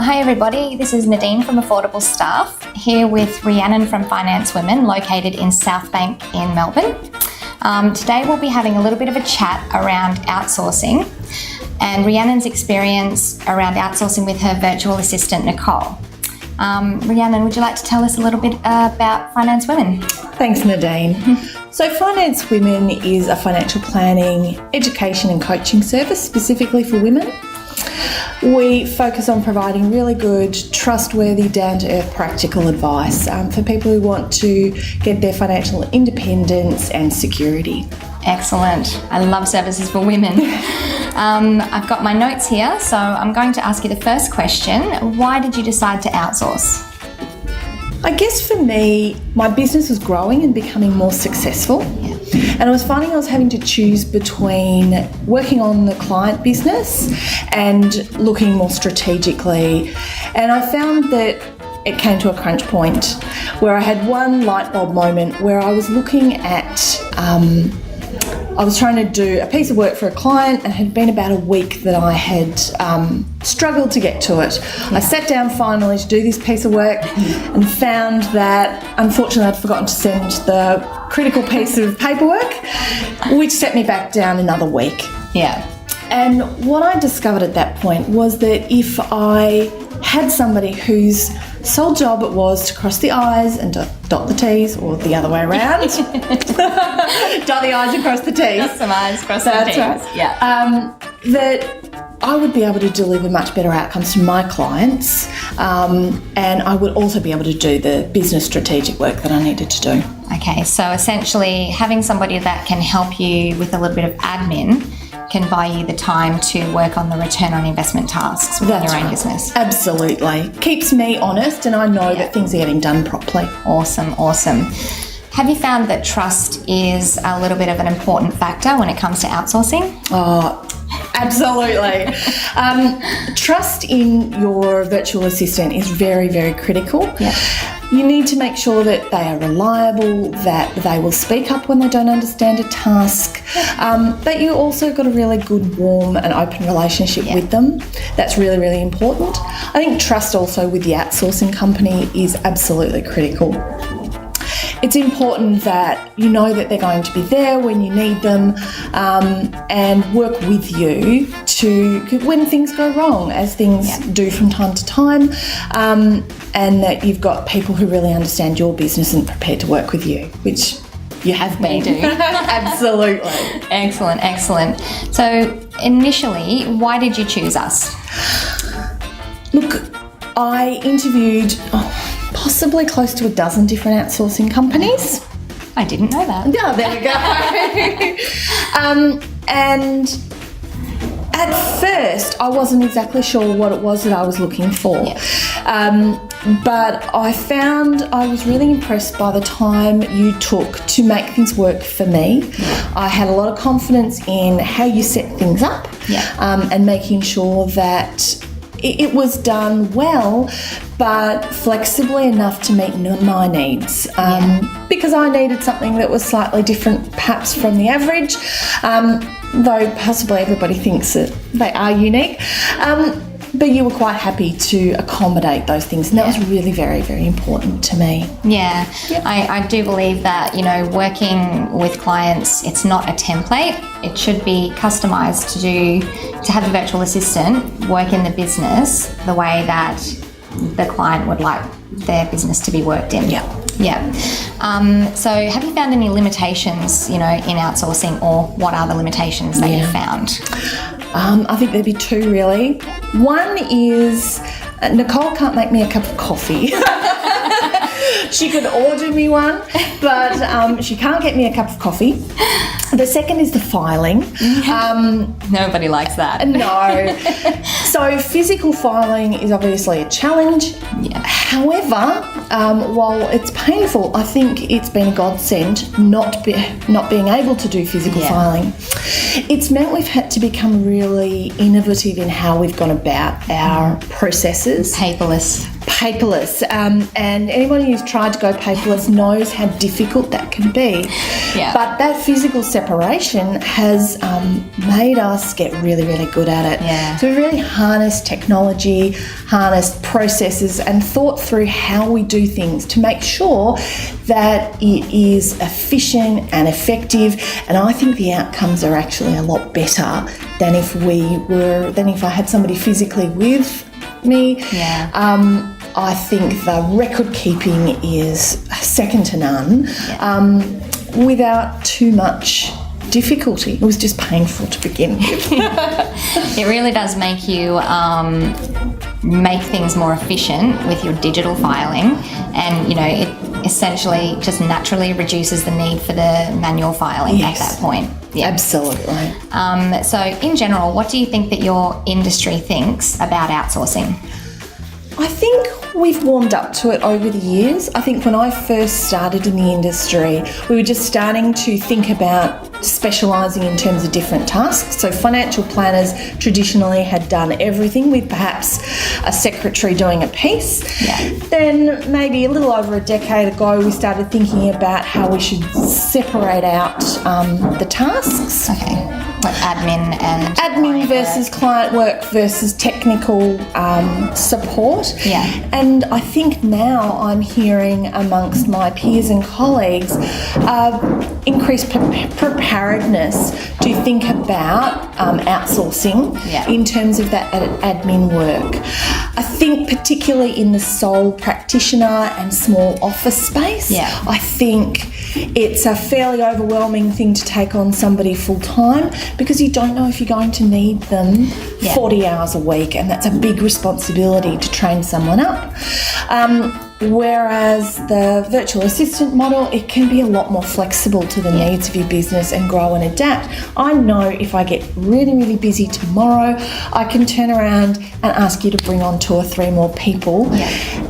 Hi everybody, this is Nadine from Affordable Staff, here with Rhiannon from Finance Women, located in South Bank in Melbourne. Today we'll be having a little bit of a chat around outsourcing and Rhiannon's experience around outsourcing with her virtual assistant, Nicole. Rhiannon, would you like to tell us a little bit about Finance Women? Thanks, Nadine. So Finance Women is a financial planning, education and coaching service specifically for women. We focus on providing really good, trustworthy, down-to-earth practical advice for people who want to get their financial independence and security. Excellent. I love services for women. I've got my notes here, so I'm going to ask you the first question. Why did you decide to outsource? I guess for me, my business was growing and becoming more successful. Yeah. And I was finding I was having to choose between working on the client business and looking more strategically. And I found that it came to a crunch point where I had one light bulb moment where I was looking at I was trying to do a piece of work for a client and it had been about a week that I had struggled to get to it. I sat down finally to do this piece of work and found that unfortunately I'd forgotten to send the critical piece of paperwork, which set me back down another week. Yeah. And what I discovered at that point was that if I had somebody whose sole job it was to cross the I's and dot the T's, or the other way around. Dot the I's and cross the T's. Dot some I's, cross some T's. Right. Yeah. That I would be able to deliver much better outcomes to my clients, and I would also be able to do the business strategic work that I needed to do. Okay, so essentially having somebody that can help you with a little bit of admin can buy you the time to work on the return on investment tasks within your own business. Absolutely. Keeps me honest and I know that things are getting done properly. Awesome. Have you found that trust is a little bit of an important factor when it comes to outsourcing? Oh, absolutely. Trust in your virtual assistant is very, very critical. Yeah. You need to make sure that they are reliable, that they will speak up when they don't understand a task, but you also got a really good, warm and open relationship with them. That's really, really important. I think trust also with the outsourcing company is absolutely critical. It's important that you know that they're going to be there when you need them, and work with you when things go wrong, as things do from time to time, and that you've got people who really understand your business and prepared to work with you, which you have been. We do. Absolutely. Excellent. So initially, why did you choose us? Look, I interviewed possibly close to a dozen different outsourcing companies. I didn't know that. Yeah, there we go. And at first, I wasn't exactly sure what it was that I was looking for. Yeah. But I found I was really impressed by the time you took to make things work for me. Yeah. I had a lot of confidence in how you set things up, and making sure that it was done well, but flexibly enough to meet my needs. Because I needed something that was slightly different perhaps from the average, though possibly everybody thinks that they are unique. But you were quite happy to accommodate those things, and that was really very, very important to me. Yeah, I do believe that, working with clients, it's not a template. It should be customised to have a virtual assistant work in the business the way that the client would like their business to be worked in. Yeah. So have you found any limitations, in outsourcing, or what are the limitations that you found? I think there'd be two, really. One is Nicole can't make me a cup of coffee. She could order me one, but she can't get me a cup of coffee. The second is the filing. Nobody likes that. No. So physical filing is obviously a challenge. Yeah. However, while it's painful, I think it's been a godsend not being able to do physical filing. It's meant we've had to become really innovative in how we've gone about our processes. Paperless. paperless. And anyone who's tried to go paperless knows how difficult that can be. Yeah. But that physical separation has made us get really, really good at it. Yeah. So we really harnessed technology, harnessed processes, and thought through how we do things to make sure that it is efficient and effective. And I think the outcomes are actually a lot better than if I had somebody physically with me. Yeah. I think the record keeping is second to none, without too much difficulty. It was just painful to begin with. It really does make you make things more efficient with your digital filing, and it essentially just naturally reduces the need for the manual filing at that point. Yeah. Absolutely. So in general, what do you think that your industry thinks about outsourcing? I think we've warmed up to it over the years. I think when I first started in the industry, we were just starting to think about specialising in terms of different tasks. So financial planners traditionally had done everything, with perhaps a secretary doing a piece. Yeah. Then maybe a little over a decade ago, we started thinking about how we should separate out the tasks. Okay. Like admin versus client work versus technical support. Yeah. And I think now I'm hearing amongst my peers and colleagues increased preparedness to think about outsourcing in terms of that admin work. I think particularly in the sole practitioner and small office space, I think it's a fairly overwhelming thing to take on somebody full time, because you don't know if you're going to need them 40 hours a week, and that's a big responsibility to train someone up. Whereas the virtual assistant model, it can be a lot more flexible to the needs of your business and grow and adapt. I know if I get really, really busy tomorrow, I can turn around and ask you to bring on 2 or 3 more people,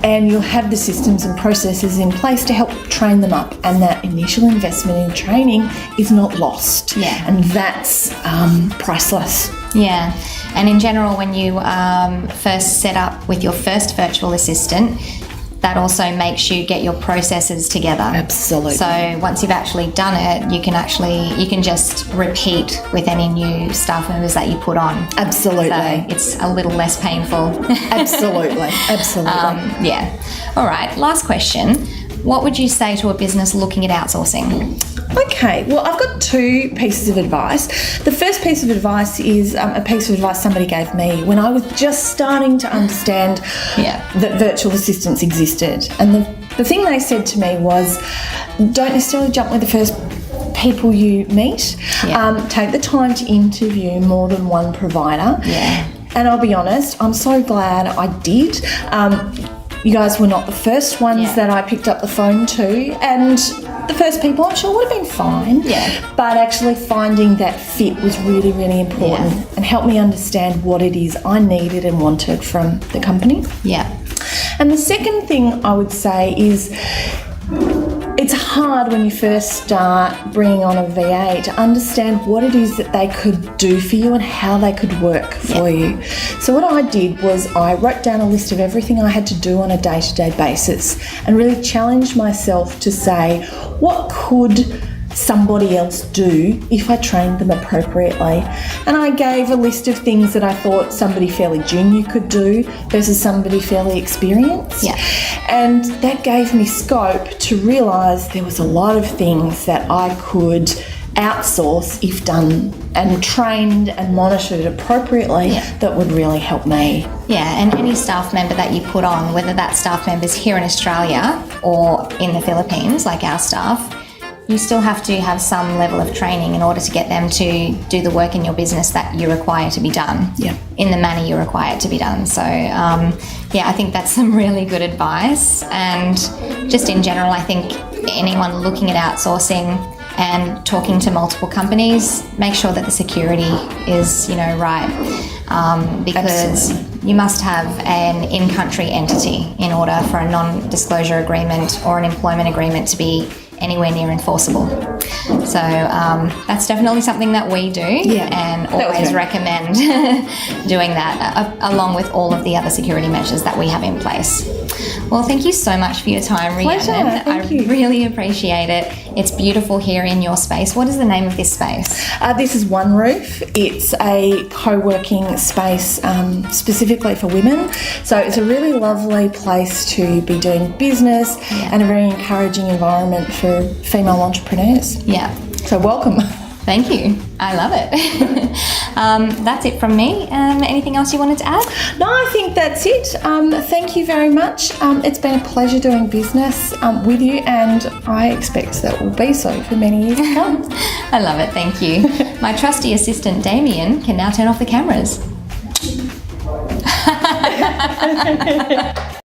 and you'll have the systems and processes in place to help train them up, and that initial investment in training is not lost. And that's priceless. Yeah, and in general, when you first set up with your first virtual assistant, that also makes you get your processes together. Absolutely. So once you've actually done it, you can just repeat with any new staff members that you put on. Absolutely. So it's a little less painful. Absolutely. All right, last question. What would you say to a business looking at outsourcing? Okay, well, I've got 2 pieces of advice. The first piece of advice is a piece of advice somebody gave me when I was just starting to understand that virtual assistants existed. And the thing they said to me was, don't necessarily jump with the first people you meet. Take the time to interview more than one provider. And I'll be honest, I'm so glad I did. You guys were not the first ones that I picked up the phone to, and the first people I'm sure would have been fine. But actually finding that fit was really, really important and helped me understand what it is I needed and wanted from the company. And the second thing I would say is, it's hard when you first start bringing on a VA to understand what it is that they could do for you and how they could work for you. So what I did was I wrote down a list of everything I had to do on a day-to-day basis and really challenged myself to say, what could somebody else do if I trained them appropriately? And I gave a list of things that I thought somebody fairly junior could do versus somebody fairly experienced. And that gave me scope to realise there was a lot of things that I could outsource if done and trained and monitored appropriately that would really help me. And any staff member that you put on, whether that staff member's here in Australia or in the Philippines, like our staff, you still have to have some level of training in order to get them to do the work in your business that you require to be done in the manner you require it to be done. So, I think that's some really good advice. And just in general, I think anyone looking at outsourcing and talking to multiple companies, make sure that the security is, right, because you must have an in-country entity in order for a non-disclosure agreement or an employment agreement to be anywhere near enforceable. So that's definitely something that we do and always recommend doing that along with all of the other security measures that we have in place. Well, thank you so much for your time, Pleasure. Rhiannon. Thank you. I really appreciate it. It's beautiful here in your space. What is the name of this space? This is One Roof. It's a co-working space specifically for women. So it's a really lovely place to be doing business and a very encouraging environment for female entrepreneurs. Yeah. So welcome. Thank you. I love it. That's it from me. Anything else you wanted to add? No, I think that's it. Thank you very much. It's been a pleasure doing business with you, and I expect that will be so for many years to come. I love it. Thank you. My trusty assistant, Damien, can now turn off the cameras.